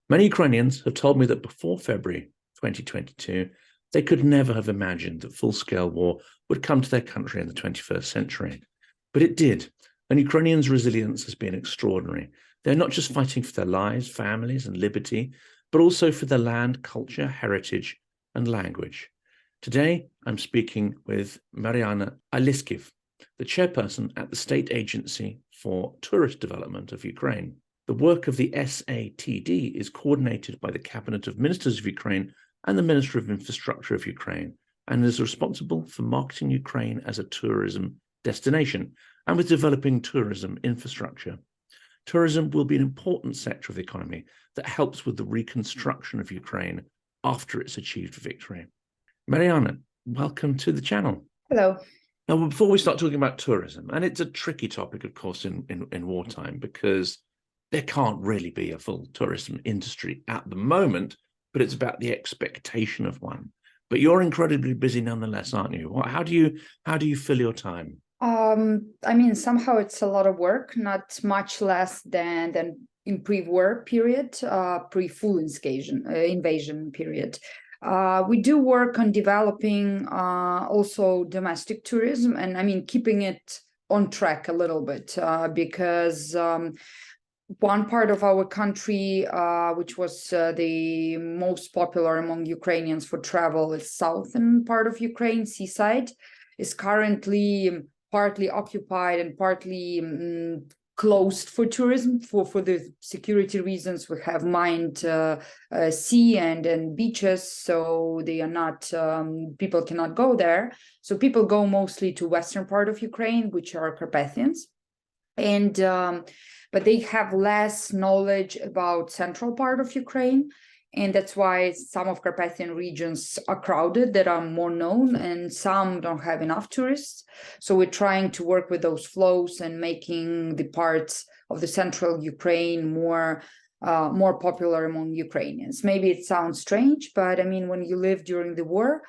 Many Ukrainians have told me that before February 2022, they could never have imagined that full-scale war would come to their country in the 21st century. But it did, and Ukrainians' resilience has been extraordinary. They're not just fighting for their lives, families, and liberty, but also for their land, culture, heritage, and language. Today, I'm speaking with Mariana Oleskiv, the chairperson at the State Agency for Tourist Development of Ukraine. The work of the SATD is coordinated by the Cabinet of Ministers of Ukraine and the Minister of Infrastructure of Ukraine, and is responsible for marketing Ukraine as a tourism destination and with developing tourism infrastructure. Tourism will be an important sector of the economy that helps with the reconstruction of Ukraine after it's achieved victory. Mariana, welcome to the channel. Hello. Now, before we start talking about tourism, and it's a tricky topic, of course, in wartime, because there can't really be a full tourism industry at the moment, but it's about the expectation of one. But you're incredibly busy nonetheless, aren't you? How do you fill your time? I mean, somehow it's a lot of work, not much less than in pre-war period, pre-full invasion period. We do work on developing also domestic tourism, and I mean, keeping it on track a little bit, because one part of our country, which was the most popular among Ukrainians for travel, is southern part of Ukraine, seaside, is currently partly occupied and partly closed for tourism for the security reasons. We have mined sea and beaches, so they are not, people cannot go there. So people go mostly to western part of Ukraine, which are Carpathians, and but they have less knowledge about central part of Ukraine. And that's why some of Carpathian regions are crowded, that are more known, and some don't have enough tourists. So we're trying to work with those flows and making the parts of the central Ukraine more popular among Ukrainians. Maybe it sounds strange, but I mean, when you live during the war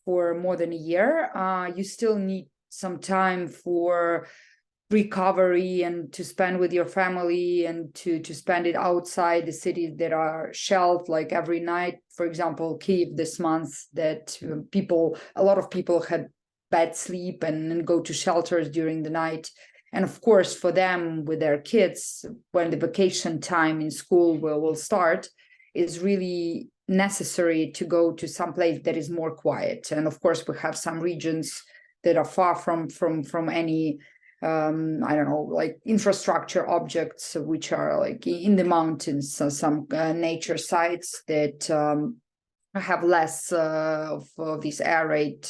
for more than a year, you still need some time for recovery and to spend with your family and to spend it outside the cities that are shelled like every night. For example, Kyiv this month, that a lot of people had bad sleep and go to shelters during the night. And of course, for them with their kids, when the vacation time in school will start, is really necessary to go to some place that is more quiet. And of course, we have some regions that are far from any I don't know, like infrastructure objects, which are like in the mountains, some nature sites that have less of these air raid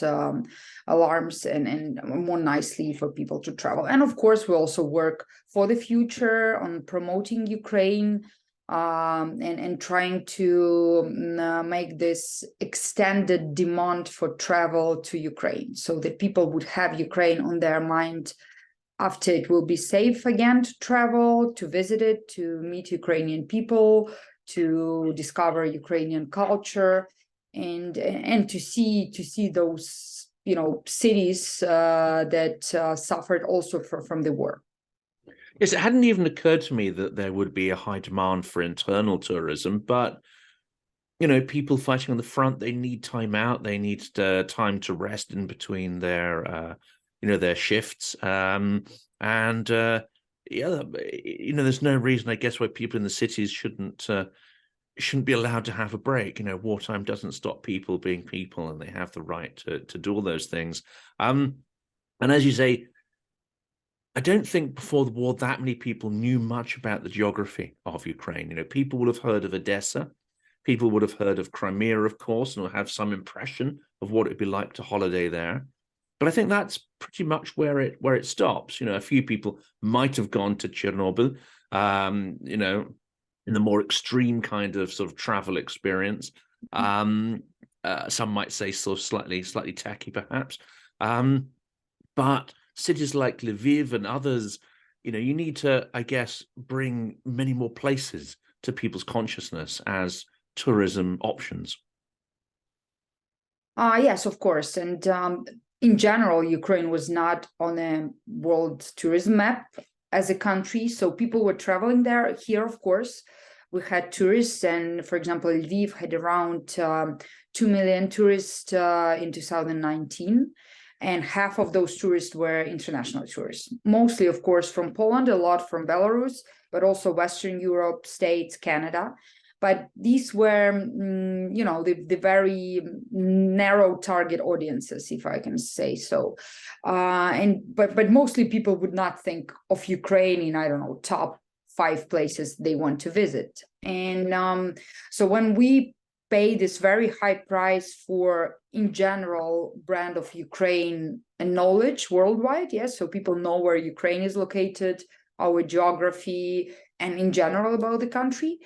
alarms and more nicely for people to travel. And of course, we also work for the future on promoting Ukraine and trying to make this extended demand for travel to Ukraine, so that people would have Ukraine on their mind after it will be safe again to travel, to visit it, to meet Ukrainian people, to discover Ukrainian culture, and to see those, you know, cities that suffered also from the war. Yes, it hadn't even occurred to me that there would be a high demand for internal tourism, but you know, people fighting on the front, they need time out, they need time to rest in between their their shifts, yeah, you know, there's no reason, I guess, why people in the cities shouldn't be allowed to have a break. You know, wartime doesn't stop people being people, and they have the right to do all those things. And as you say, I don't think before the war that many people knew much about the geography of Ukraine. You know, people would have heard of Odessa, people would have heard of Crimea, of course, and will have some impression of what it'd be like to holiday there. But I think that's pretty much where it stops. You know, a few people might have gone to Chernobyl, you know, in the more extreme kind of sort of travel experience. Some might say sort of slightly tacky, perhaps. But cities like Lviv and others, you know, you need to, I guess, bring many more places to people's consciousness as tourism options. Yes, of course. And in general, Ukraine was not on a world tourism map as a country, so people were traveling there. Here, of course, we had tourists, and for example, Lviv had around 2 million tourists in 2019. And half of those tourists were international tourists, mostly, of course, from Poland, a lot from Belarus, but also Western Europe, States, Canada. But these were, the very narrow target audiences, if I can say so. But mostly people would not think of Ukraine in, I don't know, top 5 places they want to visit. And so when we pay this very high price for, in general, brand of Ukraine and knowledge worldwide, yes, so people know where Ukraine is located, our geography, and in general about the country,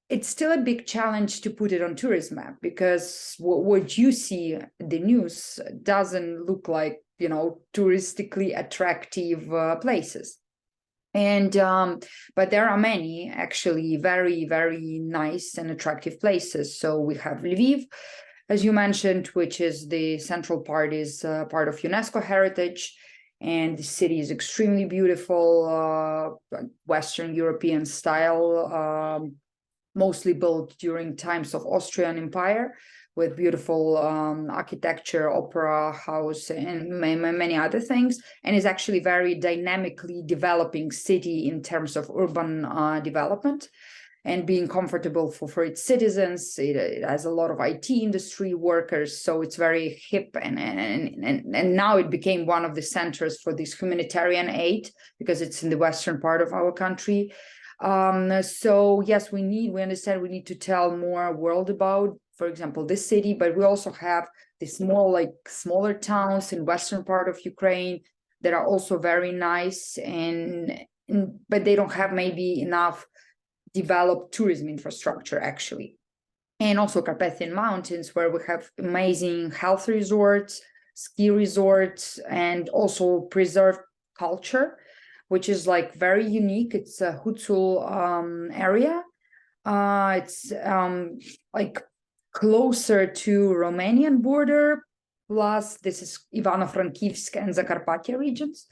it's still a big challenge to put it on tourism map, because what you see the news doesn't look like, touristically attractive places. And but there are many actually very, very nice and attractive places. So we have Lviv, as you mentioned, which is the central part, is part of UNESCO heritage. And the city is extremely beautiful, Western European style, mostly built during times of Austrian Empire, with beautiful architecture, opera house, and many other things, and is actually very dynamically developing city in terms of urban development and being comfortable for its citizens. It has a lot of IT industry workers, so it's very hip, and now it became one of the centers for this humanitarian aid, because it's in the western part of our country. So yes, we understand we need to tell more world about, for example, this city, but we also have the smaller towns in western part of Ukraine that are also very nice, but they don't have maybe enough developed tourism infrastructure actually. And also Carpathian Mountains, where we have amazing health resorts, ski resorts, and also preserved culture, which is very unique. It's a Hutsul area. It's closer to Romanian border. Plus, this is Ivano-Frankivsk and Zakarpattia regions,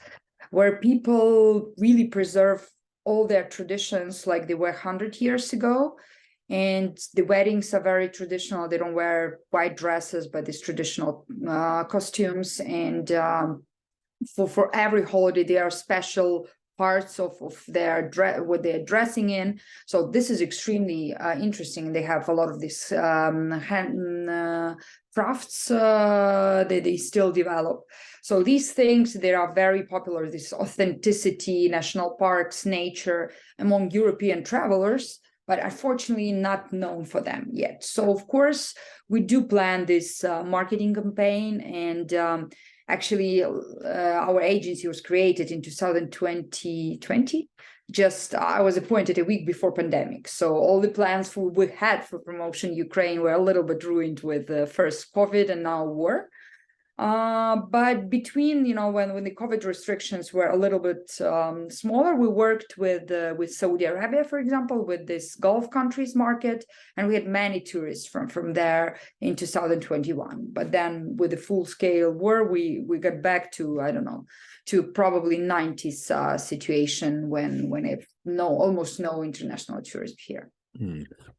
where people really preserve all their traditions like they were 100 years ago. And the weddings are very traditional. They don't wear white dresses, but these traditional costumes. And for every holiday, there are special parts of their what they're dressing in. So this is extremely interesting. They have a lot of these hand crafts they still develop. So these things, they are very popular, this authenticity, national parks, nature among European travelers, but unfortunately not known for them yet. So of course, we do plan this marketing campaign, and actually, our agency was created in 2020. I was appointed a week before pandemic. So all the plans we had for promotion Ukraine were a little bit ruined with first COVID and now war. But between, when the COVID restrictions were a little bit smaller, we worked with Saudi Arabia, for example, with this Gulf countries market, and we had many tourists from there in 2021. But then with the full scale war, we got back to, I don't know, to probably 90s situation when almost no international tourists here.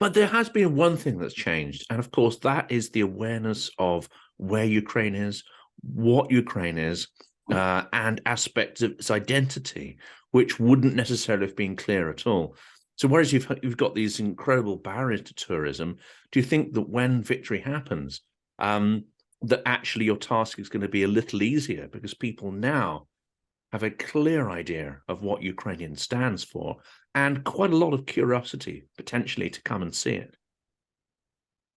But there has been one thing that's changed, and of course that is the awareness of where Ukraine is, what Ukraine is, and aspects of its identity, which wouldn't necessarily have been clear at all. So whereas you've got these incredible barriers to tourism, do you think that when victory happens, that actually your task is going to be a little easier, because people now have a clear idea of what Ukrainian stands for, and quite a lot of curiosity potentially to come and see it?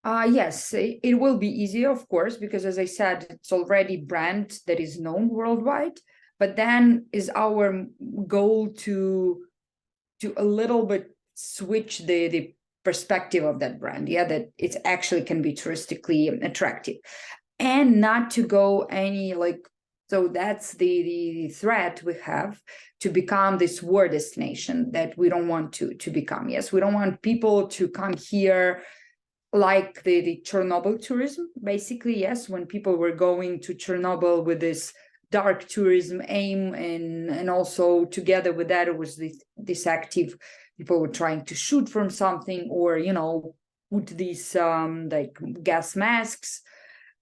Yes, it will be easier, of course, because as I said, it's already brand that is known worldwide. But then is our goal to a little bit switch the perspective of that brand, that it actually can be touristically attractive, and not to go any so that's the threat we have, to become this war destination that we don't want to become. Yes, we don't want people to come here like the Chernobyl tourism, basically. Yes, when people were going to Chernobyl with this dark tourism aim, and also together with that, it was this active people were trying to shoot from something, or, put these like gas masks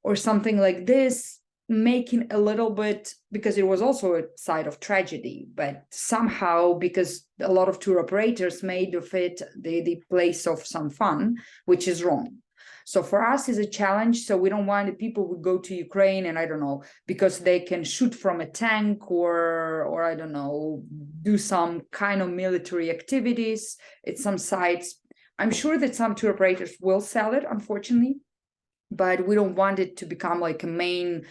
or something like this, making a little bit, because it was also a side of tragedy, but somehow, because a lot of tour operators made of it the place of some fun, which is wrong. So for us is a challenge. So we don't want the people who go to Ukraine and, I don't know, because they can shoot from a tank or I don't know, do some kind of military activities at some sites. I'm sure that some tour operators will sell it, unfortunately, but we don't want it to become like a main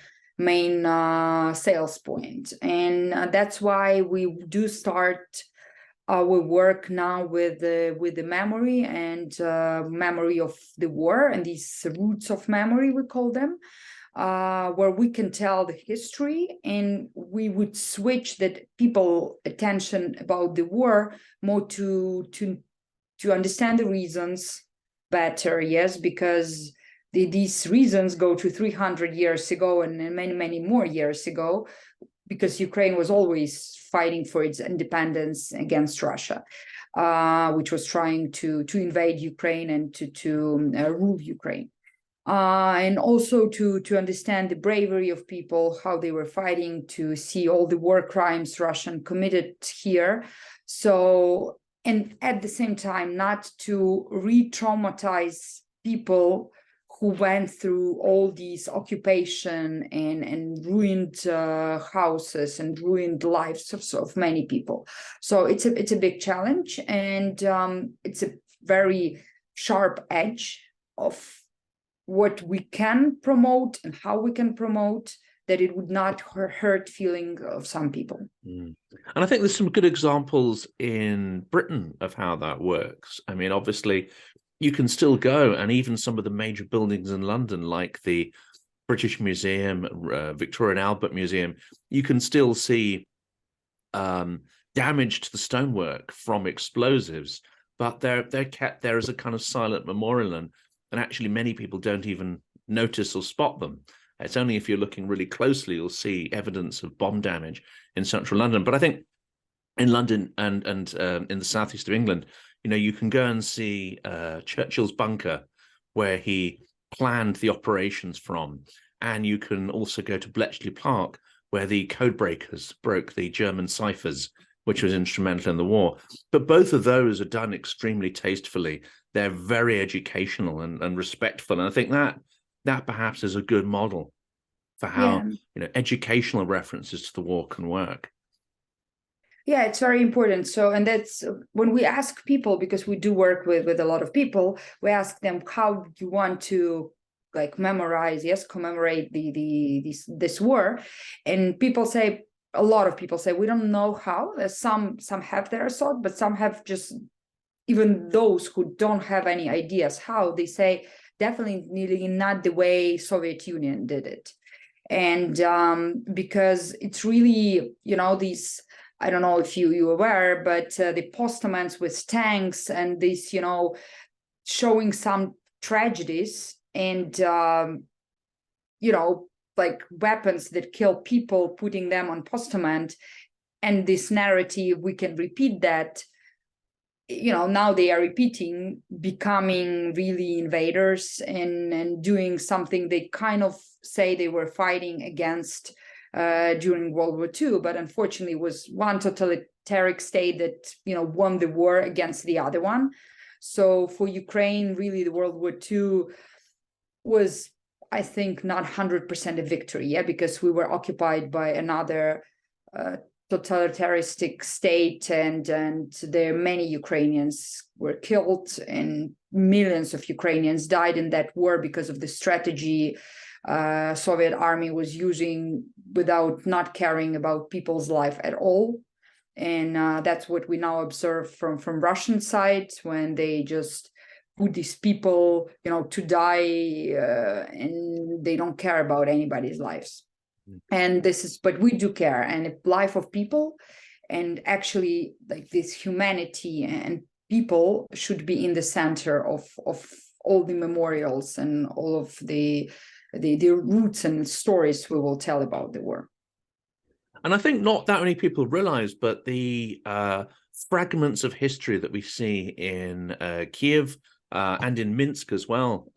sales point. And that's why we do start our work now with the memory and memory of the war, and these roots of memory, we call them, where we can tell the history, and we would switch that people attention about the war more to understand the reasons better. Yes, because these reasons go to 300 years ago and many more years ago, because Ukraine was always fighting for its independence against Russia, which was trying to invade Ukraine and to rule Ukraine. And also to understand the bravery of people, how they were fighting, to see all the war crimes Russian committed here. So, and at the same time, not to re-traumatize people who went through all these occupation and ruined houses and ruined lives of many people. So it's a big challenge, and it's a very sharp edge of what we can promote and how we can promote, that it would not hurt feeling of some people. And I think there's some good examples in Britain of how that works. I mean, obviously, you can still go, and even some of the major buildings in London, like the British Museum, Victoria and Albert Museum, you can still see damage to the stonework from explosives, but they're kept there as a kind of silent memorial, and actually many people don't even notice or spot them. It's only if you're looking really closely you'll see evidence of bomb damage in central London. But I think in London and in the southeast of England, you can go and see Churchill's bunker, where he planned the operations from. And you can also go to Bletchley Park, where the code breakers broke the German ciphers, which was instrumental in the war. But both of those are done extremely tastefully. They're very educational and respectful. And I think that perhaps is a good model for how educational references to the war can work. Yeah, it's very important. So, and that's when we ask people, because we do work with a lot of people, we ask them, how do you want to commemorate this war? And people say, a lot of people say, we don't know how. Some have their thought, but some have just, even those who don't have any ideas how, they say definitely not the way Soviet Union did it. And because it's really, these, I don't know if you aware, but the postments with tanks and this, showing some tragedies and, like weapons that kill people, putting them on postament, and this narrative, we can repeat that. Now they are repeating, becoming really invaders and doing something they kind of say they were fighting against during World War II, but unfortunately it was one totalitarian state that won the war against the other one. So for Ukraine, really, the World War II was, I think, not 100% a victory, because we were occupied by another totalitarianistic state, and there many Ukrainians were killed, and millions of Ukrainians died in that war because of the strategy Soviet army was using, without not caring about people's life at all. And that's what we now observe from Russian side, when they just put these people, to die, and they don't care about anybody's lives. And but we do care, and the life of people, and actually, like, this humanity and people should be in the center of all the memorials and all of the roots and stories we will tell about the war. And I think not that many people realize, but the fragments of history that we see in Kiev and in Minsk as well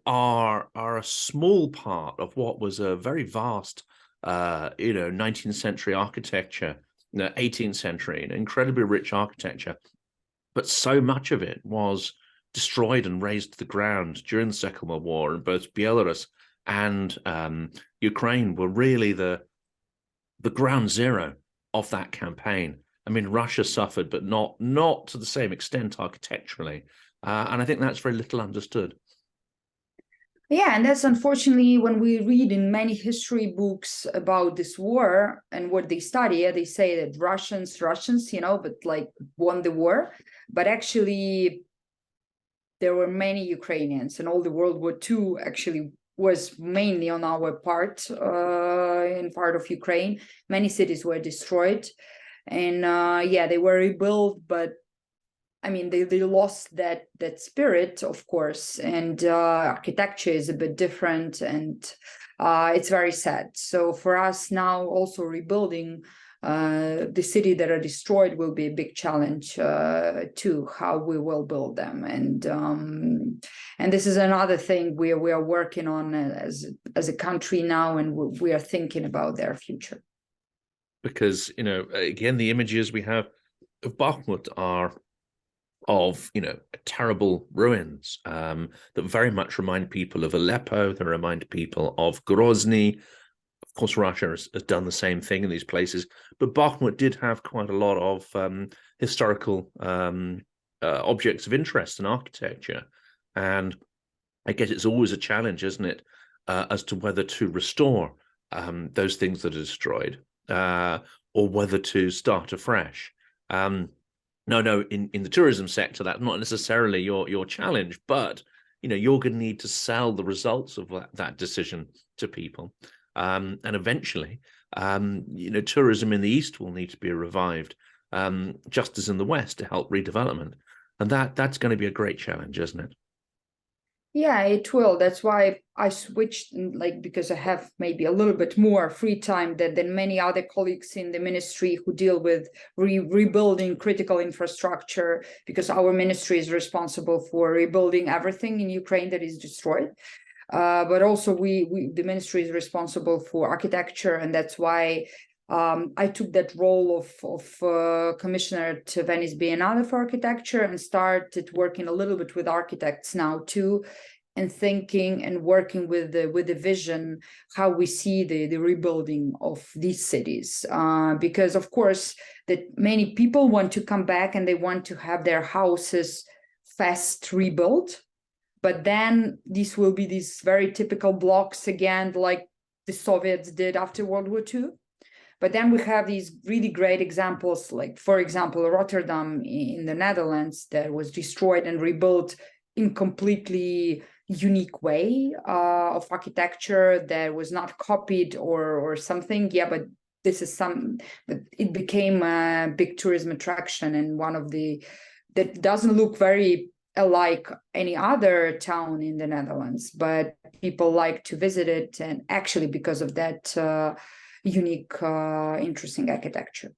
are a small part of what was a very vast, 19th century architecture, 18th century, incredibly rich architecture. But so much of it was destroyed and razed to the ground during the Second World War, and both Belarus and Ukraine were really the ground zero of that campaign. I mean, Russia suffered, but not to the same extent architecturally, and I think that's very little understood. Yeah, and that's unfortunately when we read in many history books about this war and what they study, they say that Russians, but like won the war, but actually there were many Ukrainians, and all the World War II actually was mainly on our part, in part of Ukraine. Many cities were destroyed, and they were rebuilt, but I mean, they lost that spirit, of course, and architecture is a bit different, and it's very sad. So for us now, also rebuilding the city that are destroyed will be a big challenge too. How we will build them, and this is another thing we are working on as a country now, and we are thinking about their future. Because again, the images we have of Bakhmut are of terrible ruins that very much remind people of Aleppo. They remind people of Grozny. Of course, Russia has done the same thing in these places, but Bakhmut did have quite a lot of historical objects of interest and architecture, and I guess it's always a challenge, isn't it, as to whether to restore those things that are destroyed or whether to start afresh. No, in the tourism sector, that's not necessarily your challenge, but you're going to need to sell the results of that decision to people, and eventually, tourism in the East will need to be revived, just as in the West, to help redevelopment, and that's going to be a great challenge, isn't it? Yeah, it will. That's why I switched, because I have maybe a little bit more free time than many other colleagues in the ministry who deal with rebuilding critical infrastructure, because our ministry is responsible for rebuilding everything in Ukraine that is destroyed. But also the ministry is responsible for architecture, and that's why I took that role of commissioner to Venice Biennale for architecture, and started working a little bit with architects now too, and thinking and working with the vision how we see the rebuilding of these cities, because of course that many people want to come back and they want to have their houses fast rebuilt, but then this will be these very typical blocks again, like the Soviets did after World War II. But then we have these really great examples, like, for example, Rotterdam in the Netherlands, that was destroyed and rebuilt in completely unique way of architecture that was not copied or something. Yeah, but but it became a big tourism attraction, and one of that doesn't look very like any other town in the Netherlands, but people like to visit it, and actually because of that unique, interesting architecture.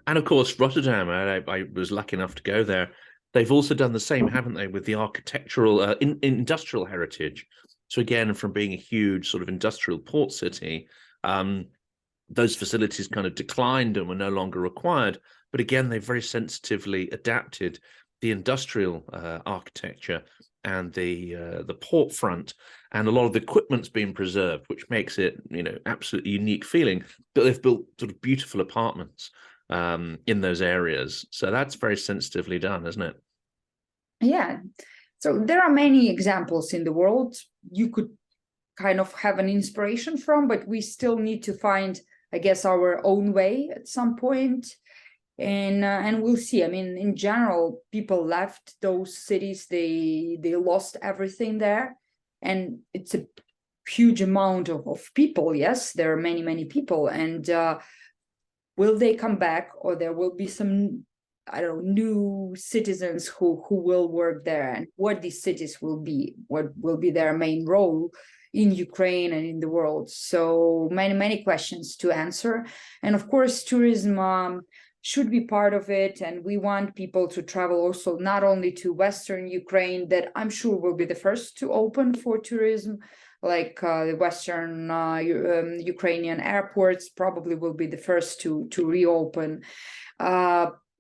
And of course, Rotterdam, I was lucky enough to go there. They've also done the same, haven't they, with the architectural, industrial heritage. So again, from being a huge sort of industrial port city, those facilities kind of declined and were no longer required. But again, they very sensitively adapted the industrial architecture and the port front, and a lot of the equipment's been preserved, which makes it, absolutely unique feeling. But they've built sort of beautiful apartments in those areas. So that's very sensitively done, isn't it? Yeah. So there are many examples in the world you could kind of have an inspiration from, but we still need to find, I guess, our own way at some point. And we'll see. I mean, in general, people left those cities, they lost everything there, and it's a huge amount of people. Yes, there are many people, and will they come back, or there will be some, I don't know, new citizens who will work there, and what these cities will be, what will be their main role in Ukraine and in the world. So many questions to answer, and of course, tourism should be part of it. And we want people to travel also not only to Western Ukraine, that I'm sure will be the first to open for tourism, like the Western Ukrainian airports probably will be the first to reopen,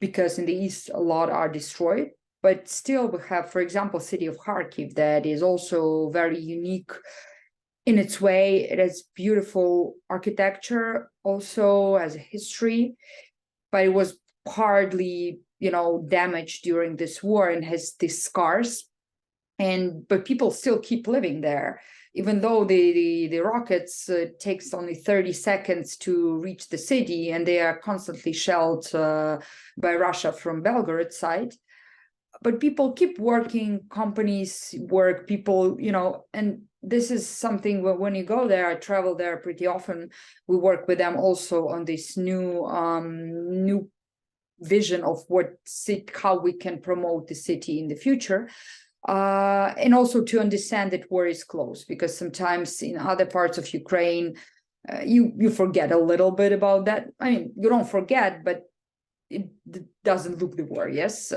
because in the East, a lot are destroyed. But still we have, for example, city of Kharkiv that is also very unique in its way. It has beautiful architecture, also as a history, but it was hardly, damaged during this war and has these scars. But people still keep living there, even though the rockets takes only 30 seconds to reach the city, and they are constantly shelled by Russia from Belgorod side. But people keep working, companies work, people, and this is something where when you go there, I travel there pretty often. We work with them also on this new vision of how we can promote the city in the future. And also to understand that war is close, because sometimes in other parts of Ukraine, you forget a little bit about that. I mean, you don't forget, but it doesn't look the war, yes.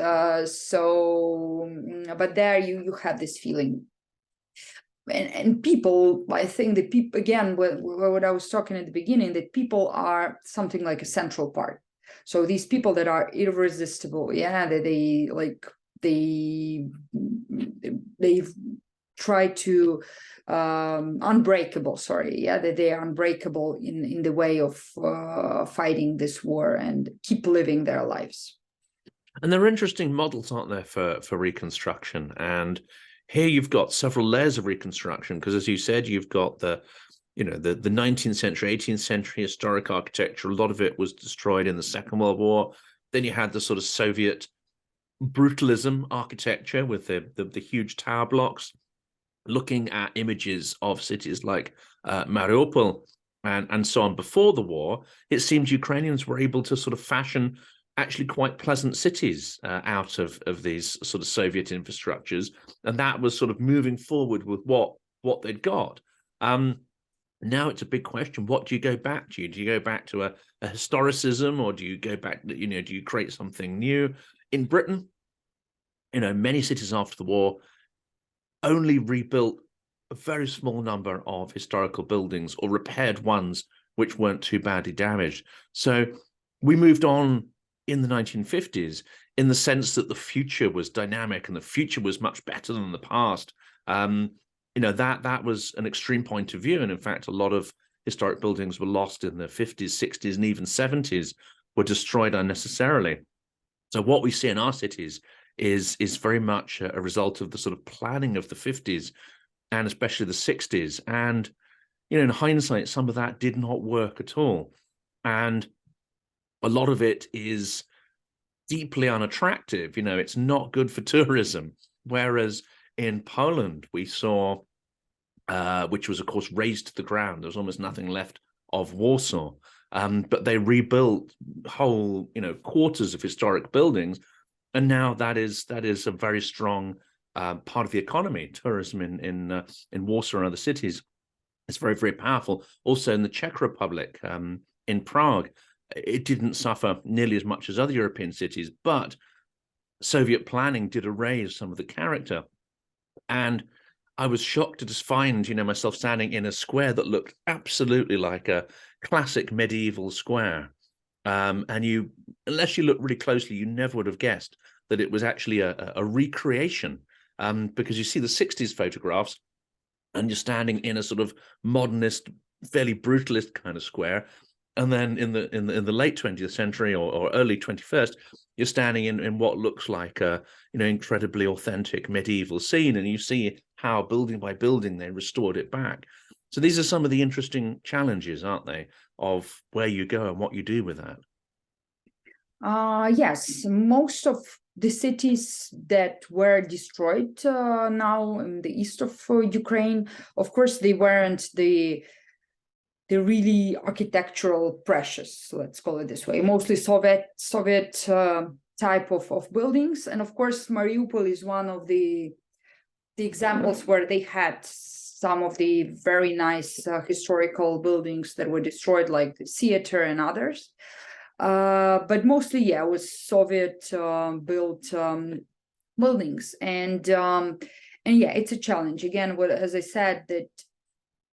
But there you have this feeling. And people, I think that people, again, what I was talking at the beginning, that people are something like a central part. So these people that are irresistible, that they try to unbreakable, that they are unbreakable in the way of fighting this war and keep living their lives. And there are interesting models, aren't there, for reconstruction? And here you've got several layers of reconstruction, because as you said, you've got the 19th century, 18th century historic architecture. A lot of it was destroyed in the Second World War. Then you had the sort of Soviet brutalism architecture with the huge tower blocks. Looking at images of cities like Mariupol and so on before the war, it seemed Ukrainians were able to sort of fashion actually quite pleasant cities out of these sort of Soviet infrastructures, and that was sort of moving forward with what they'd got. Now it's a big question. What do you go back to? Do you go back to a historicism, or do you go back, do you create something new? In Britain, many cities after the war only rebuilt a very small number of historical buildings or repaired ones which weren't too badly damaged. So we moved on in the 1950s in the sense that the future was dynamic and the future was much better than the past. That was an extreme point of view. And in fact, a lot of historic buildings were lost in the 50s, 60s, and even 70s, were destroyed unnecessarily. So what we see in our cities is very much a result of the sort of planning of the 50s and especially the 60s. And, in hindsight, some of that did not work at all. And a lot of it is deeply unattractive. It's not good for tourism. Whereas in Poland, we saw, which was, of course, razed to the ground. There was almost nothing left of Warsaw. But they rebuilt whole, quarters of historic buildings. And now that is a very strong part of the economy. Tourism in Warsaw and other cities is very, very powerful. Also in the Czech Republic, in Prague, it didn't suffer nearly as much as other European cities, but Soviet planning did erase some of the character. And I was shocked to just find, myself standing in a square that looked absolutely like a classic medieval square. And unless you look really closely, you never would have guessed that it was actually a recreation, because you see the 60s photographs and you're standing in a sort of modernist, fairly brutalist kind of square. And then in the late 20th century or early 21st, you're standing in what looks like a incredibly authentic medieval scene, and you see how building by building they restored it back. So these are some of the interesting challenges, aren't they, of where you go and what you do with that. Yes, most of the cities that were destroyed now in the east of Ukraine, of course, they weren't the really architectural precious, let's call it this way, mostly Soviet type of buildings. And of course, Mariupol is one of the examples where they had some of the very nice historical buildings that were destroyed, like the theater and others. But mostly, yeah, it was Soviet built buildings, and yeah, it's a challenge. Again, as I said, that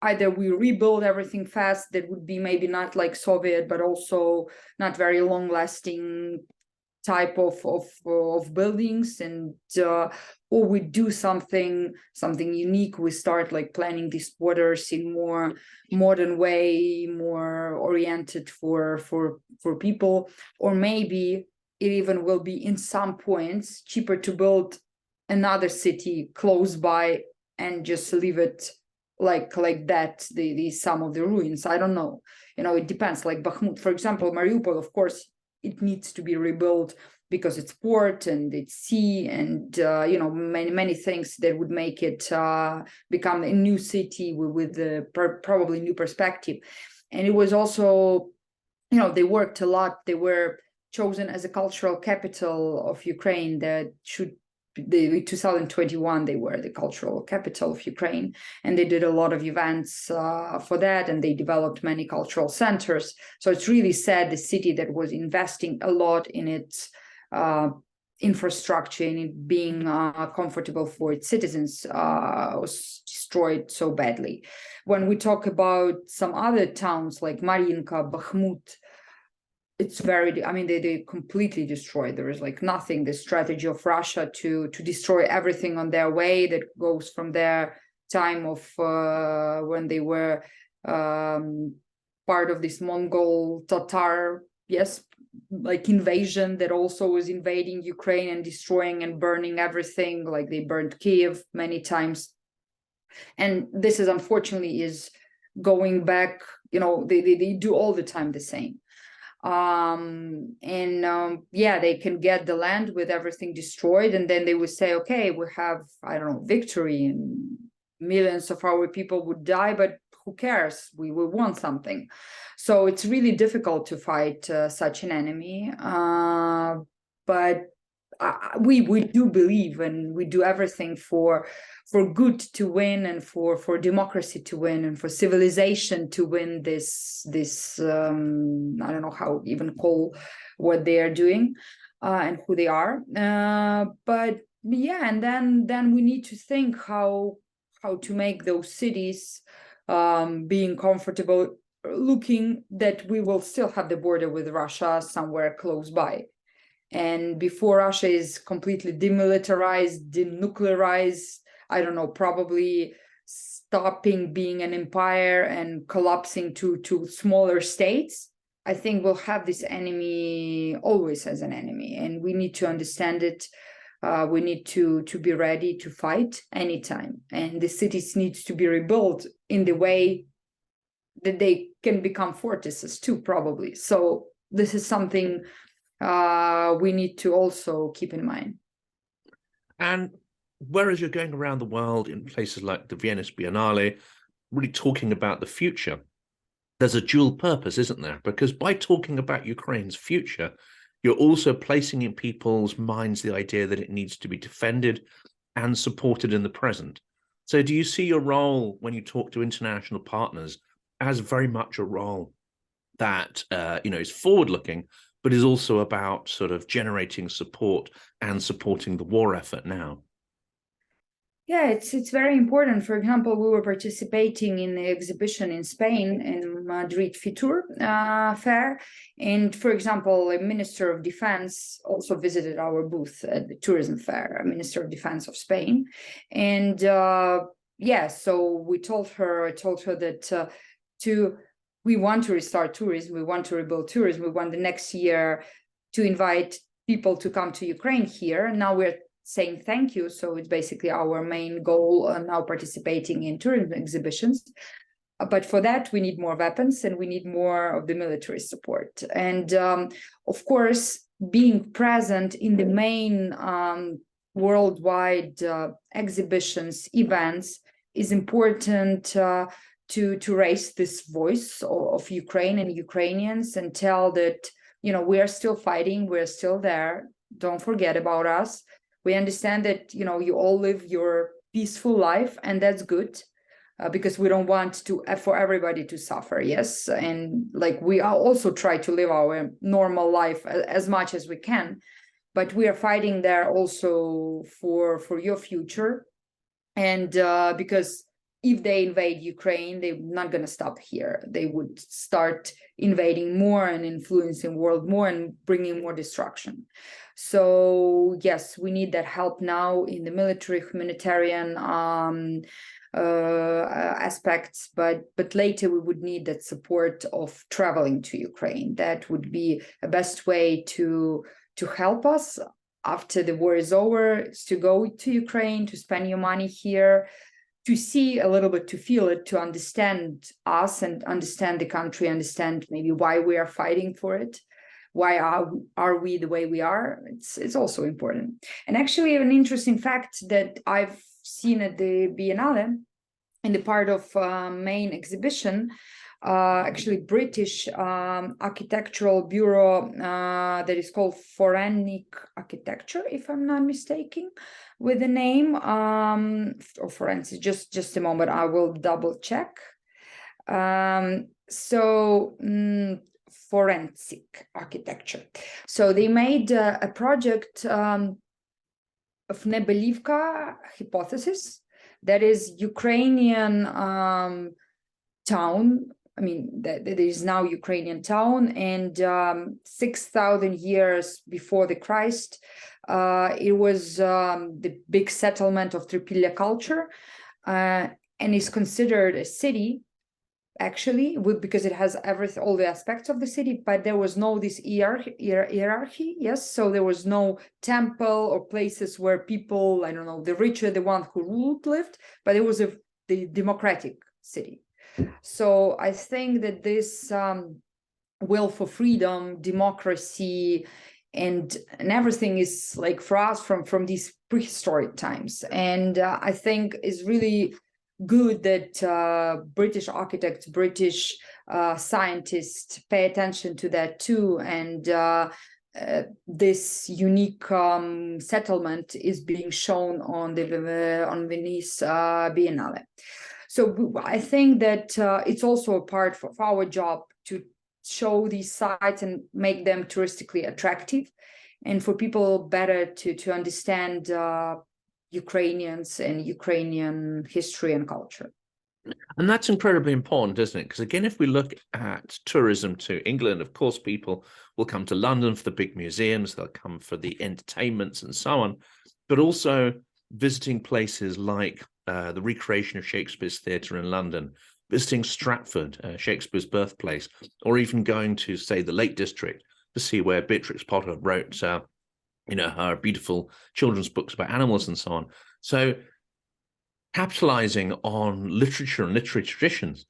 either we rebuild everything fast, that would be maybe not like Soviet, but also not very long lasting type of buildings, and or we do something unique. We start like planning these borders in more modern way, more oriented for people, or maybe it even will be in some points cheaper to build another city close by and just leave it like that, the some of the ruins. I don't know, it depends. Like Bakhmut, for example, Mariupol, of course it needs to be rebuilt because it's port and it's sea, and many things that would make it become a new city with probably new perspective. And it was also, they worked a lot. They were chosen as a cultural capital of Ukraine. That should, 2021 they were the cultural capital of Ukraine, and they did a lot of events for that, and they developed many cultural centers. So it's really sad, the city that was investing a lot in its infrastructure and it being comfortable for its citizens was destroyed so badly. When we talk about some other towns like Mariinka, Bakhmut, it's very, I mean, they completely destroyed. There is like nothing, the strategy of Russia to destroy everything on their way, that goes from their time of when they were part of this Mongol Tatar, yes, like invasion, that also was invading Ukraine and destroying and burning everything. Like they burned Kiev many times. And this is unfortunately is going back, they do all the time the same. Yeah, they can get the land with everything destroyed, and then they would say, okay, we have, I don't know, victory, and millions of our people would die, but who cares? We will want something. So it's really difficult to fight such an enemy. But we do believe, and we do everything for good to win, and for democracy to win, and for civilization to win this I don't know how even call what they are doing and who they are. But yeah, and then we need to think how to make those cities being comfortable, looking that we will still have the border with Russia somewhere close by. And before Russia is completely demilitarized, denuclearized, I don't know, probably stopping being an empire and collapsing to smaller states, I think we'll have this enemy always as an enemy, and we need to understand it. We need to be ready to fight anytime, and the cities needs to be rebuilt in the way that they can become fortresses too, probably. So this is something we need to also keep in mind. And whereas you're going around the world in places like the Venice Biennale, really talking about the future, there's a dual purpose, isn't there? Because by talking about Ukraine's future, you're also placing in people's minds the idea that it needs to be defended and supported in the present. So do you see your role when you talk to international partners as very much a role that is forward-looking, but is also about sort of generating support and supporting the war effort now? Yeah, it's very important. For example, we were participating in the exhibition in Spain, in Madrid Fitur fair. And for example, a Minister of Defense also visited our booth at the tourism fair, a Minister of Defense of Spain. And yeah, so I told her that we want to restart tourism, we want to rebuild tourism, we want the next year to invite people to come to Ukraine here. Now we're saying thank you. So it's basically our main goal now, participating in tourism exhibitions. But for that, we need more weapons and we need more of the military support. And of course, being present in the main worldwide exhibitions, events is important to raise this voice of Ukraine and Ukrainians, and tell that, we are still fighting, we're still there. Don't forget about us. We understand that, you all live your peaceful life, and that's good. because we don't want to for everybody to suffer. Yes, and like we are also try to live our normal life as much as we can, but we are fighting there also for your future, and because if they invade Ukraine, they're not going to stop here. They would start invading more and influencing the world more and bringing more destruction. So yes, we need that help now in the military, humanitarian aspects, but later we would need that support of traveling to Ukraine. That would be a best way to help us after the war is over, is to go to Ukraine, to spend your money here, to see a little bit, to feel it, to understand us and understand the country, understand maybe why we are fighting for it, why are we the way we are. It's also important. And actually an interesting fact that I've seen at the Biennale, in the part of main exhibition, actually British architectural bureau that is called Forensic Architecture, if I'm not mistaken, with the name or forensic. Just a moment, I will double check. Forensic architecture. So they made a project of Nebelivka hypothesis, that is Ukrainian town. I mean, there is now Ukrainian town, and 6,000 years before the Christ, it was the big settlement of Tripilya culture, and is considered a city, actually, because it has all the aspects of the city, but there was no this hierarchy, yes, so there was no temple or places where people, I don't know, the richer, the one who ruled, lived, but it was the democratic city. So I think that this will for freedom, democracy, and everything is like for us from these prehistoric times, and I think is really good that British architects, British scientists pay attention to that too, and this unique settlement is being shown on on Venice Biennale. So I think that it's also a part of our job to show these sites and make them touristically attractive, and for people better to understand Ukrainians and Ukrainian history and culture. And that's incredibly important, isn't it? Because again, if we look at tourism to England, of course, people will come to London for the big museums, they'll come for the entertainments and so on, but also visiting places like the recreation of Shakespeare's theatre in London, visiting Stratford, Shakespeare's birthplace, or even going to, say, the Lake District to see where Beatrix Potter wrote her beautiful children's books about animals and so on. So capitalizing on literature and literary traditions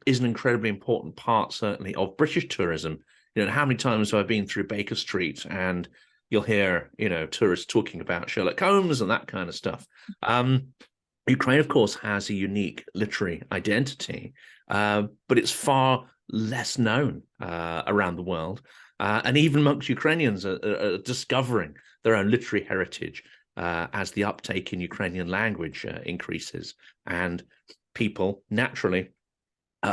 is an incredibly important part, certainly, of British tourism. How many times have I been through Baker Street and you'll hear, tourists talking about Sherlock Holmes and that kind of stuff. Ukraine, of course, has a unique literary identity, but it's far less known around the world. And even amongst Ukrainians are discovering their own literary heritage as the uptake in Ukrainian language increases, and people naturally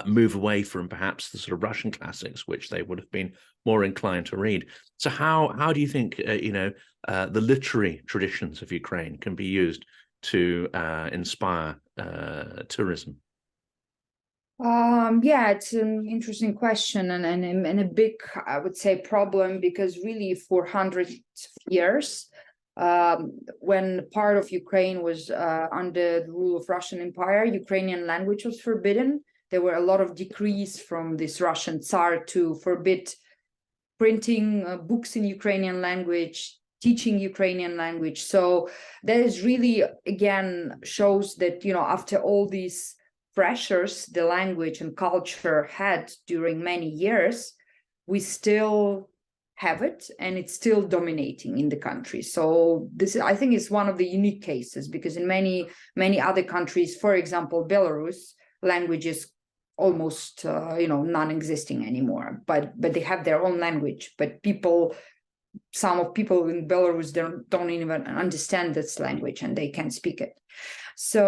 move away from perhaps the sort of Russian classics, which they would have been more inclined to read. So how do you think the literary traditions of Ukraine can be used to inspire tourism? Yeah, it's an interesting question and a big, I would say, problem, because really for hundreds of years, when part of Ukraine was under the rule of Russian Empire, Ukrainian language was forbidden. There were a lot of decrees from this Russian Tsar to forbid printing books in Ukrainian language, teaching Ukrainian language. So that is really, again, shows that, after all these pressures the language and culture had during many years, we still have it, and it's still dominating in the country. So this, I think, is one of the unique cases, because in many other countries, for example, Belarus, language is almost non-existing anymore, but they have their own language, but some people in Belarus don't even understand this language, and they can't speak it. So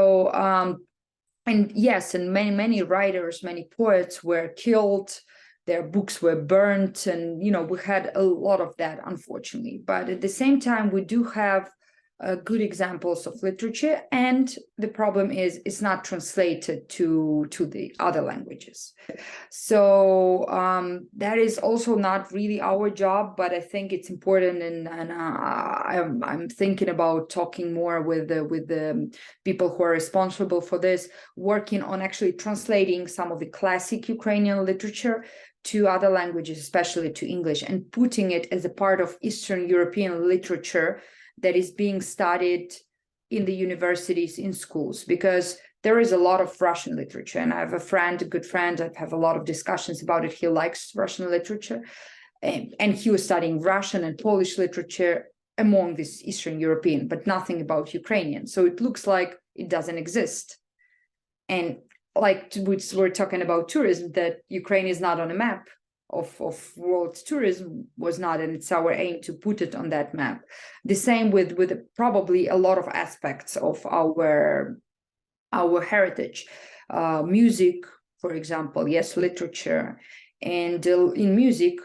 and yes, and many writers, many poets were killed, their books were burnt, and we had a lot of that, unfortunately. But at the same time, we do have good examples of literature, and the problem is it's not translated to the other languages. So that is also not really our job, but I think it's important, and I'm thinking about talking more with the people who are responsible for this, working on actually translating some of the classic Ukrainian literature to other languages, especially to English, and putting it as a part of Eastern European literature that is being studied in the universities, in schools, because there is a lot of Russian literature. And I have a good friend, I have a lot of discussions about it. He likes Russian literature. And he was studying Russian and Polish literature among this Eastern European, but nothing about Ukrainian. So it looks like it doesn't exist. And like we're talking about tourism, that Ukraine is not on a map of world tourism, was not, and it's our aim to put it on that map. The same with probably a lot of aspects of our heritage, music, for example, yes, literature. And in music,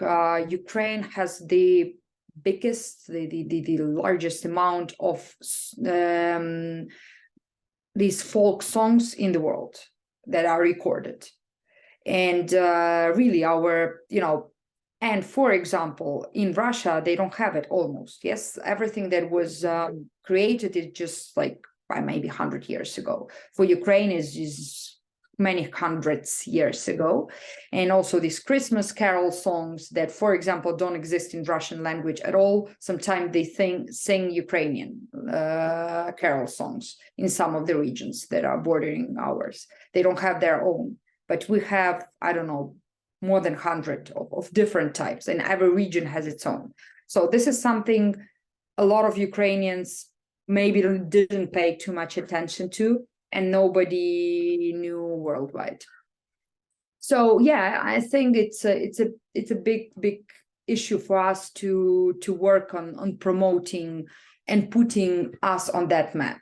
Ukraine has the biggest, the largest amount of these folk songs in the world that are recorded. And really and for example, in Russia, they don't have it almost. Yes, everything that was created is just like by maybe 100 years ago. For Ukraine is many hundreds years ago. And also these Christmas carol songs that, for example, don't exist in Russian language at all. Sometimes they sing Ukrainian carol songs in some of the regions that are bordering ours. They don't have their own. But we have, I don't know, more than 100 of different types, and every region has its own. So this is something a lot of Ukrainians maybe didn't pay too much attention to, and nobody knew worldwide. So yeah, I think it's a big issue for us to work on promoting and putting us on that map,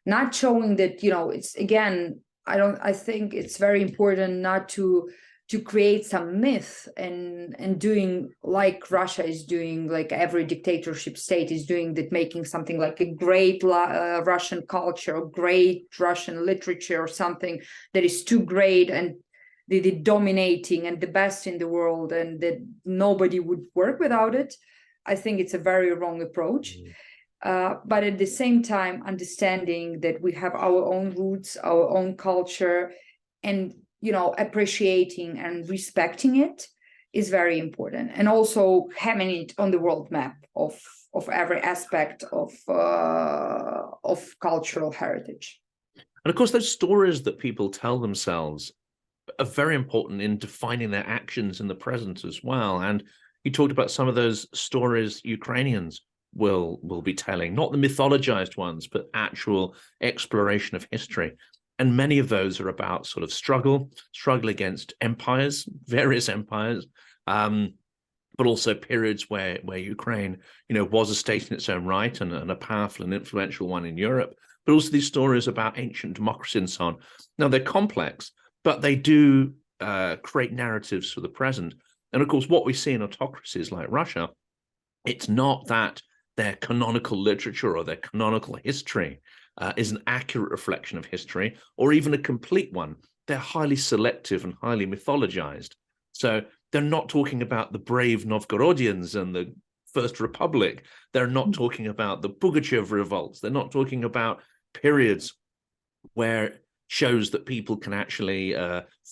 not showing that it's, again, I think it's very important not to create some myth and doing like Russia is doing, like every dictatorship state is doing, that making something like a great Russian culture or great Russian literature or something that is too great and the dominating and the best in the world, and that nobody would work without it. I think it's a very wrong approach. But at the same time, understanding that we have our own roots, our own culture, and appreciating and respecting it is very important. And also having it on the world map of every aspect of cultural heritage. And of course, those stories that people tell themselves are very important in defining their actions in the present as well. And you talked about some of those stories Ukrainians will be telling, not the mythologized ones, but actual exploration of history. And many of those are about sort of struggle against empires, various empires, but also periods where Ukraine, was a state in its own right and a powerful and influential one in Europe, but also these stories about ancient democracy and so on. Now, they're complex, but they do create narratives for the present. And of course, what we see in autocracies like Russia, it's not that their canonical literature or their canonical history is an accurate reflection of history, or even a complete one. They're highly selective and highly mythologized. So they're not talking about the brave Novgorodians and the First Republic. They're not talking about the Pugachev revolts. They're not talking about periods where shows that people can actually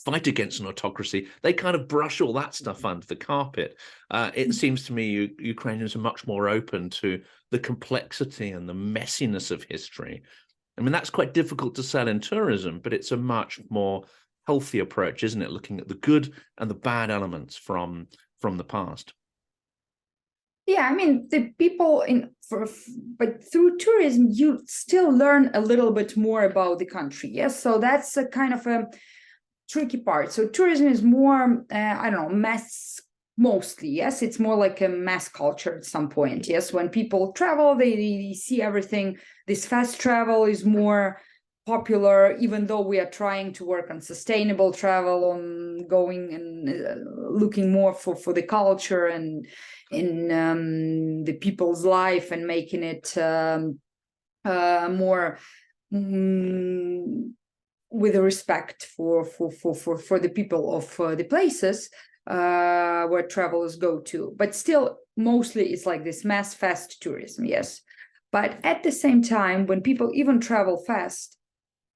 fight against an autocracy. They kind of brush all that stuff under the carpet. It seems to me Ukrainians are much more open to the complexity and the messiness of history. I mean, that's quite difficult to sell in tourism, but it's a much more healthy approach, isn't it? Looking at the good and the bad elements from the past. Yeah, I mean, the people but through tourism, you still learn a little bit more about the country. Yes, so that's a kind of a tricky part. So tourism is more, I don't know, mass mostly. Yes, it's more like a mass culture at some point. Yes, when people travel, they see everything. This fast travel is more popular, even though we are trying to work on sustainable travel, on going and looking more for the culture and in the people's life and making it more with respect for the people of the places where travelers go to. But still, mostly it's like this mass fast tourism, yes. But at the same time, when people even travel fast,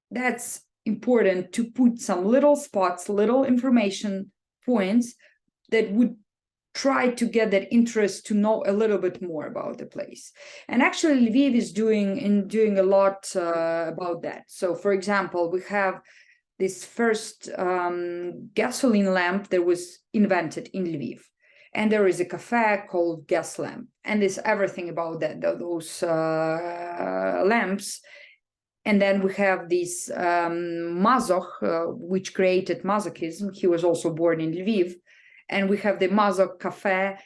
that's important to put some little spots, little information points that would try to get that interest to know a little bit more about the place. And actually Lviv is doing a lot about that. So for example, we have this first gasoline lamp that was invented in Lviv. And there is a cafe called Gas Lamp. And there's everything about that, those lamps. And then we have this Mazokh, which created masochism. He was also born in Lviv. And we have the Mazokh Cafe,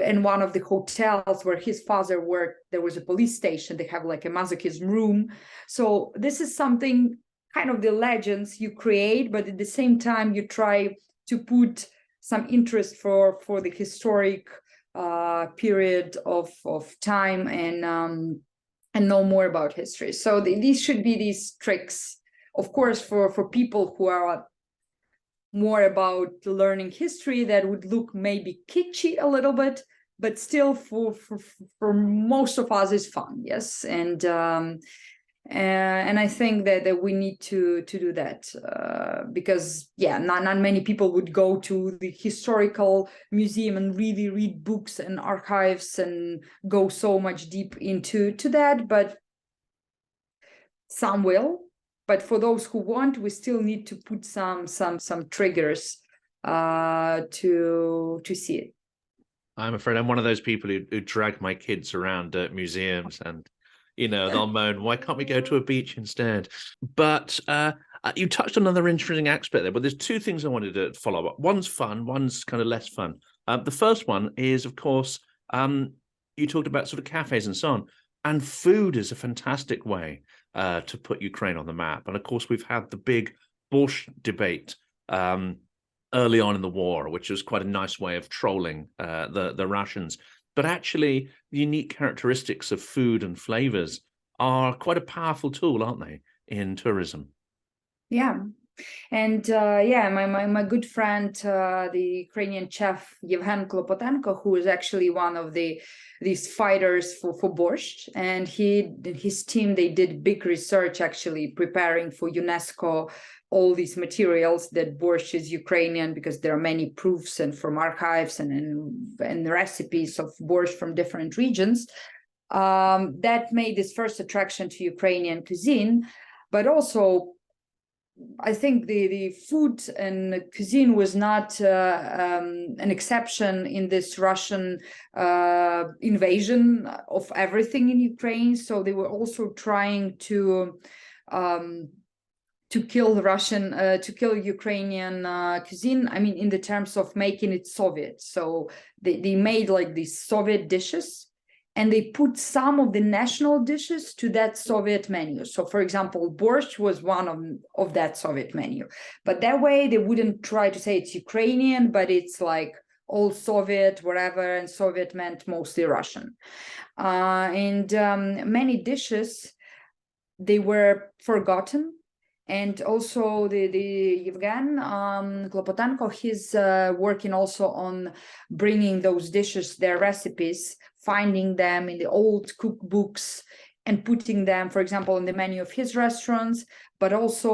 and one of the hotels where his father worked, there was a police station. They have like a masochism room. So this is something, kind of the legends you create, but at the same time, you try to put some interest for the historic period of time and know more about history. So these should be these tricks, of course, for people who are more about learning history, that would look maybe kitschy a little bit, but still for most of us is fun, yes. And I think that we need to do that because not many people would go to the historical museum and really read books and archives and go so much deep into that, but some will. But for those who want, we still need to put some triggers to see it. I'm afraid I'm one of those people who drag my kids around museums, and they'll moan, "Why can't we go to a beach instead?" But you touched on another interesting aspect there. But there's two things I wanted to follow up. One's fun, one's kind of less fun. The first one is, of course, you talked about sort of cafes and so on, and food is a fantastic way to put Ukraine on the map. And of course, we've had the big borscht debate early on in the war, which was quite a nice way of trolling the Russians. But actually, the unique characteristics of food and flavors are quite a powerful tool, aren't they, in tourism? Yeah. And my good friend, the Ukrainian chef Yevhen Klopotenko, who is actually one of these fighters for borscht, and his team, they did big research actually preparing for UNESCO all these materials that borscht is Ukrainian, because there are many proofs and from archives and recipes of borscht from different regions. That made this first attraction to Ukrainian cuisine, but also I think the food and cuisine was not an exception in this Russian invasion of everything in Ukraine. So they were also trying to kill Ukrainian cuisine. I mean, in the terms of making it Soviet. So they made like these Soviet dishes, and they put some of the national dishes to that Soviet menu. So, for example, borscht was one of that Soviet menu. But that way, they wouldn't try to say it's Ukrainian, but it's like all Soviet, whatever, and Soviet meant mostly Russian. And many dishes, they were forgotten. And also the Yevgen Klopotenko, he's working also on bringing those dishes, their recipes, finding them in the old cookbooks and putting them, for example, on the menu of his restaurants, but also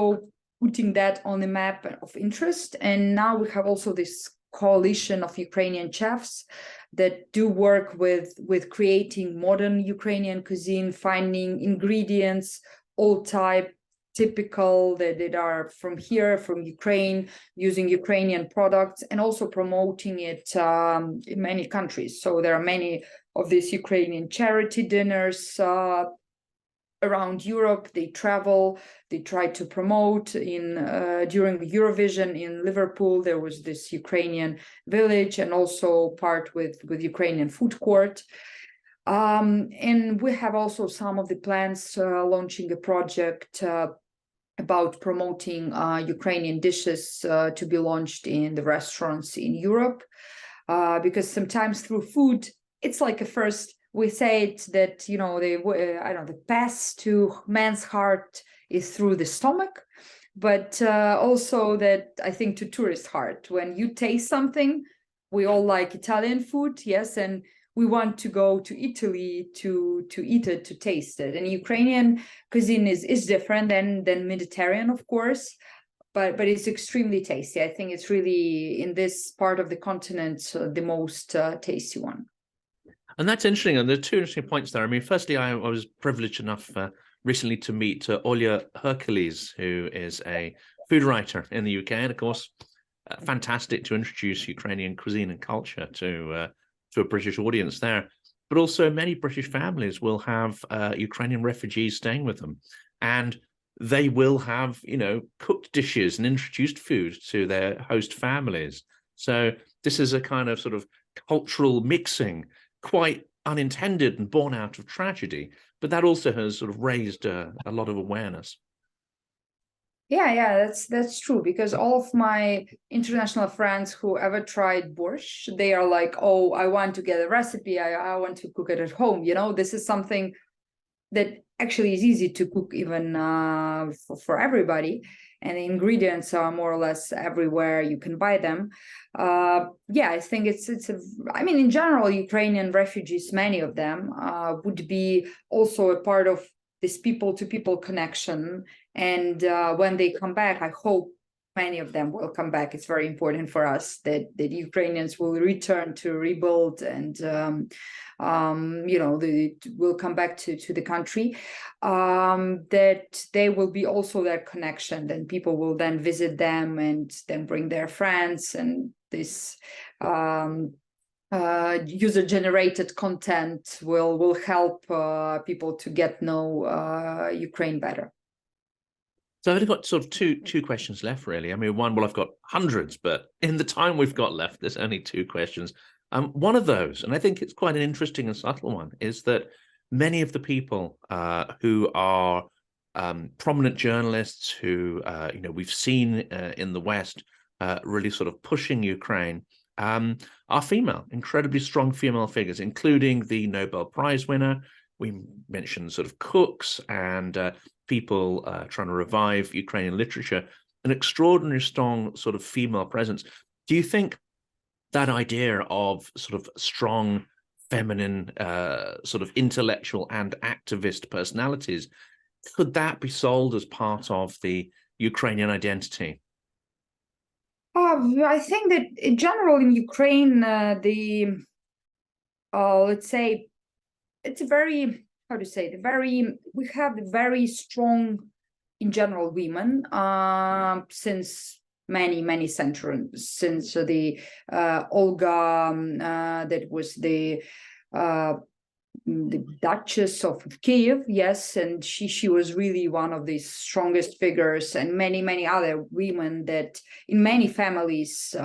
putting that on the map of interest. And now we have also this coalition of Ukrainian chefs that do work with creating modern Ukrainian cuisine, finding ingredients, all type, typical that are from here, from Ukraine, using Ukrainian products, and also promoting it in many countries. So there are many of these Ukrainian charity dinners around Europe. They travel, they try to promote during Eurovision in Liverpool. There was this Ukrainian village and also part with Ukrainian food court. And we have also some of the plans launching a project about promoting Ukrainian dishes to be launched in the restaurants in Europe, because sometimes through food, it's like a first, we say it that, you know, the path to man's heart is through the stomach, but also that I think to tourist heart, when you taste something, we all like Italian food, yes, and we want to go to Italy to eat it, to taste it. And Ukrainian cuisine is different than Mediterranean, of course, but it's extremely tasty. I think it's really, in this part of the continent, the most tasty one. And that's interesting. And there are two interesting points there. I mean, firstly, I was privileged enough recently to meet Olya Hercules, who is a food writer in the UK, and of course, fantastic to introduce Ukrainian cuisine and culture to a British audience there. But also, many British families will have Ukrainian refugees staying with them, and they will have, you know, cooked dishes and introduced food to their host families. So this is a kind of sort of cultural mixing, quite unintended and born out of tragedy, but that also has sort of raised a lot of awareness. Yeah, that's true, because all of my international friends who ever tried borscht, they are like, oh, I want to get a recipe, I want to cook it at home. You know, this is something that actually is easy to cook, even for everybody, and the ingredients are more or less everywhere, you can buy them. Yeah, I think I mean, in general, Ukrainian refugees, many of them would be also a part of this people-to-people connection. And when they come back, I hope many of them will come back. It's very important for us that Ukrainians will return to rebuild, and you know, they will come back to the country, that they will be also their connection. Then people will then visit them and then bring their friends, and this user-generated content will help people to get know Ukraine better. So I've only got sort of two questions left, really. I mean, one, well, I've got hundreds, but in the time we've got left, there's only two questions. One of those, and I think it's quite an interesting and subtle one, is that many of the people who are prominent journalists who, you know, we've seen in the West really sort of pushing Ukraine are female, incredibly strong female figures, including the Nobel Prize winner. We mentioned sort of cooks and people trying to revive Ukrainian literature, an extraordinary strong sort of female presence. Do you think that idea of sort of strong feminine sort of intellectual and activist personalities, could that be sold as part of the Ukrainian identity? I think that in general in Ukraine, let's say, it's a very, how to say, we have very strong, in general, women since many centuries, since the Olga, that was the Duchess of Kiev, yes, and she was really one of the strongest figures, and many other women that in many families,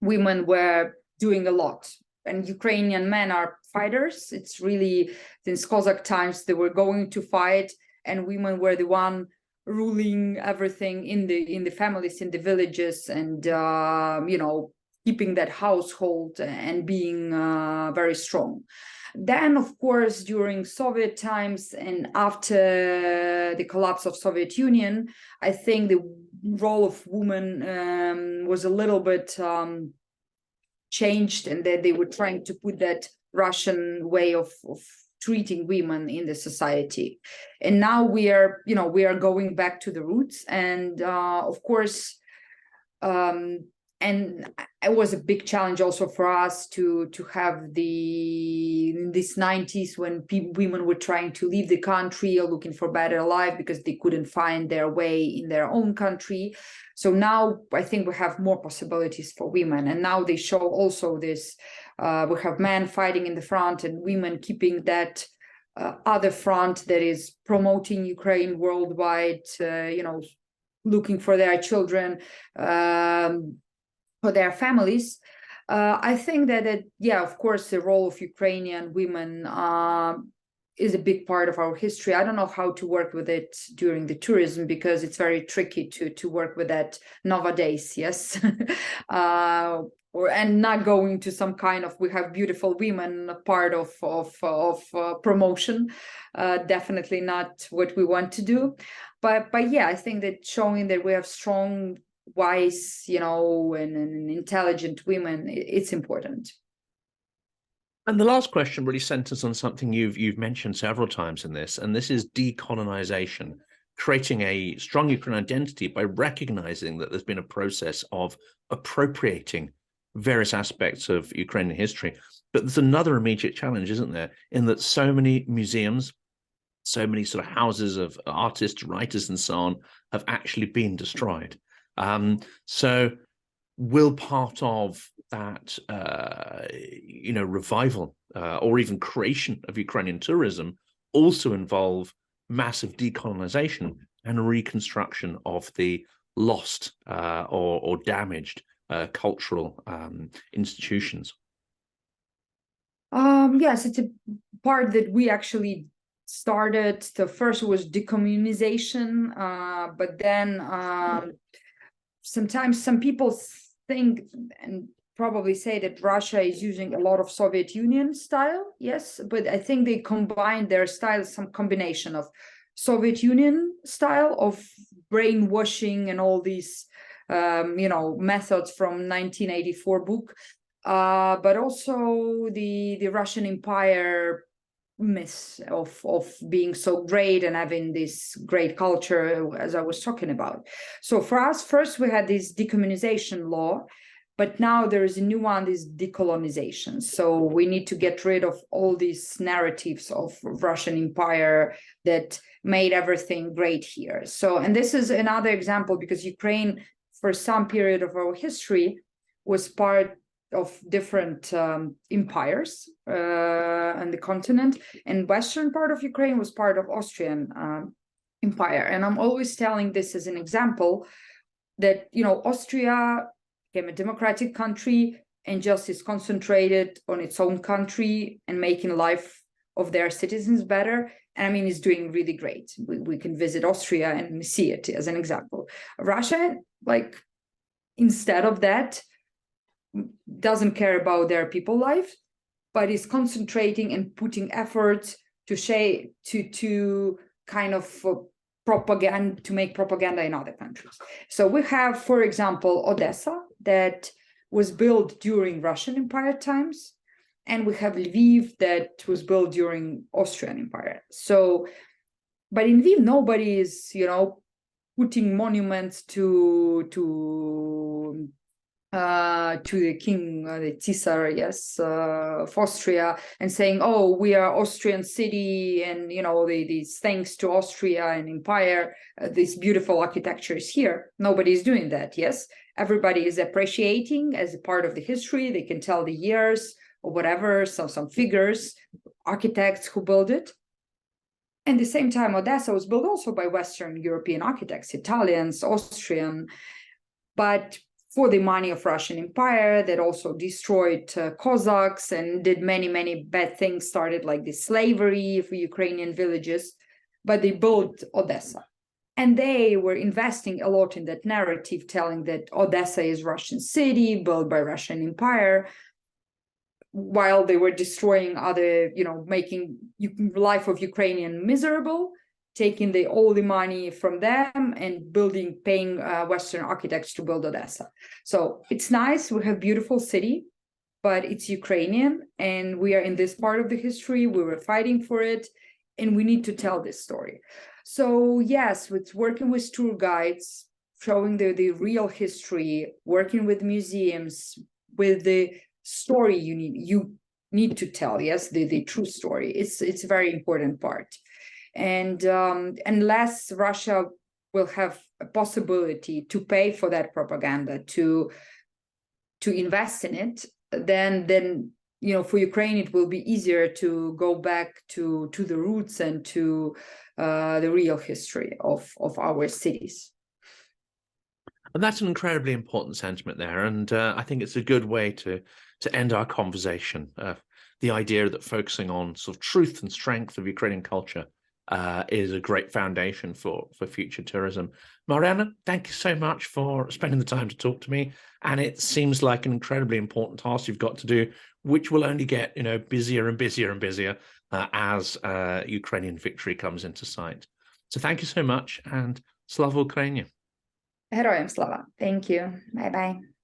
women were doing a lot. And Ukrainian men are fighters. It's really, since Cossack times, they were going to fight, and women were the one ruling everything in the families, in the villages, and you know, keeping that household and being very strong. Then, of course, during Soviet times and after the collapse of Soviet Union, I think the role of women was a little bit changed, and that they were trying to put that Russian way of treating women in the society. And now we are going back to the roots, and of course, and it was a big challenge also for us to have in these 90s, when women were trying to leave the country or looking for better life because they couldn't find their way in their own country. So now I think we have more possibilities for women, and now they show also this, we have men fighting in the front and women keeping that other front that is promoting Ukraine worldwide, you know, looking for their children, for their families. I think that, yeah, of course, the role of Ukrainian women is a big part of our history. I don't know how to work with it during the tourism, because it's very tricky to work with that nowadays. Yes. And not going to some kind of, we have beautiful women part of promotion. Definitely not what we want to do. But yeah, I think that showing that we have strong, wise, and intelligent women, it's important. And the last question really centers on something you've mentioned several times in this, and this is decolonization, creating a strong Ukrainian identity by recognizing that there's been a process of appropriating various aspects of Ukrainian history. But there's another immediate challenge, isn't there, in that so many museums, so many sort of houses of artists, writers, and so on have actually been destroyed. So will part of that, revival or even creation of Ukrainian tourism also involve massive decolonization and reconstruction of the lost or damaged cultural institutions? Yes, it's a part that we actually started. The first was decommunization, but then sometimes some people think and probably say that Russia is using a lot of Soviet Union style. Yes, but I think they combined their style, some combination of Soviet Union style of brainwashing and all these methods from 1984 book, but also the Russian Empire myth of being so great and having this great culture, as I was talking about. So for us, first we had this decommunization law, but now there is a new one, this decolonization. So we need to get rid of all these narratives of Russian Empire that made everything great here. So, and this is another example, because Ukraine, for some period of our history, was part of different empires on the continent, and western part of Ukraine was part of Austrian Empire. And I'm always telling this as an example that, Austria became a democratic country and just is concentrated on its own country and making life of their citizens better. And I mean, it's doing really great. We can visit Austria and see it as an example. Russia, like, instead of that, doesn't care about their people life, but is concentrating and putting efforts to kind of propaganda, to make propaganda in other countries. So we have, for example, Odessa, that was built during Russian Empire times, and we have Lviv that was built during Austrian Empire. So, but in Lviv, nobody is, putting monuments to the king, the Caesar, yes, of Austria, and saying, "Oh, we are Austrian city, and these thanks to Austria and Empire, this beautiful architecture is here." Nobody is doing that. Yes, everybody is appreciating as a part of the history. They can tell the years or whatever, some figures, architects who built it. And at the same time, Odessa was built also by Western European architects, Italians, Austrian, but for the money of Russian Empire, that also destroyed Cossacks and did many, many bad things, started like the slavery for Ukrainian villages, but they built Odessa. And they were investing a lot in that narrative, telling that Odessa is Russian city, built by Russian Empire, while they were destroying other, making life of Ukrainian miserable, taking all the money from them and paying Western architects to build Odessa. So it's nice. We have beautiful city, but it's Ukrainian, and we are in this part of the history. We were fighting for it, and we need to tell this story. So yes, with working with tour guides, showing the real history, working with museums, with the story you need to tell. Yes, the true story. It's a very important part. And unless Russia will have a possibility to pay for that propaganda, to invest in it, then for Ukraine it will be easier to go back to the roots and to the real history of our cities. And that's an incredibly important sentiment there, and I think it's a good way to end our conversation. the idea that focusing on sort of truth and strength of Ukrainian culture is a great foundation for future tourism. Mariana, thank you so much for spending the time to talk to me. And it seems like an incredibly important task you've got to do, which will only get busier and busier and busier as Ukrainian victory comes into sight. So thank you so much, and Slava Ukraini. Героям слава. Thank you. Bye-bye.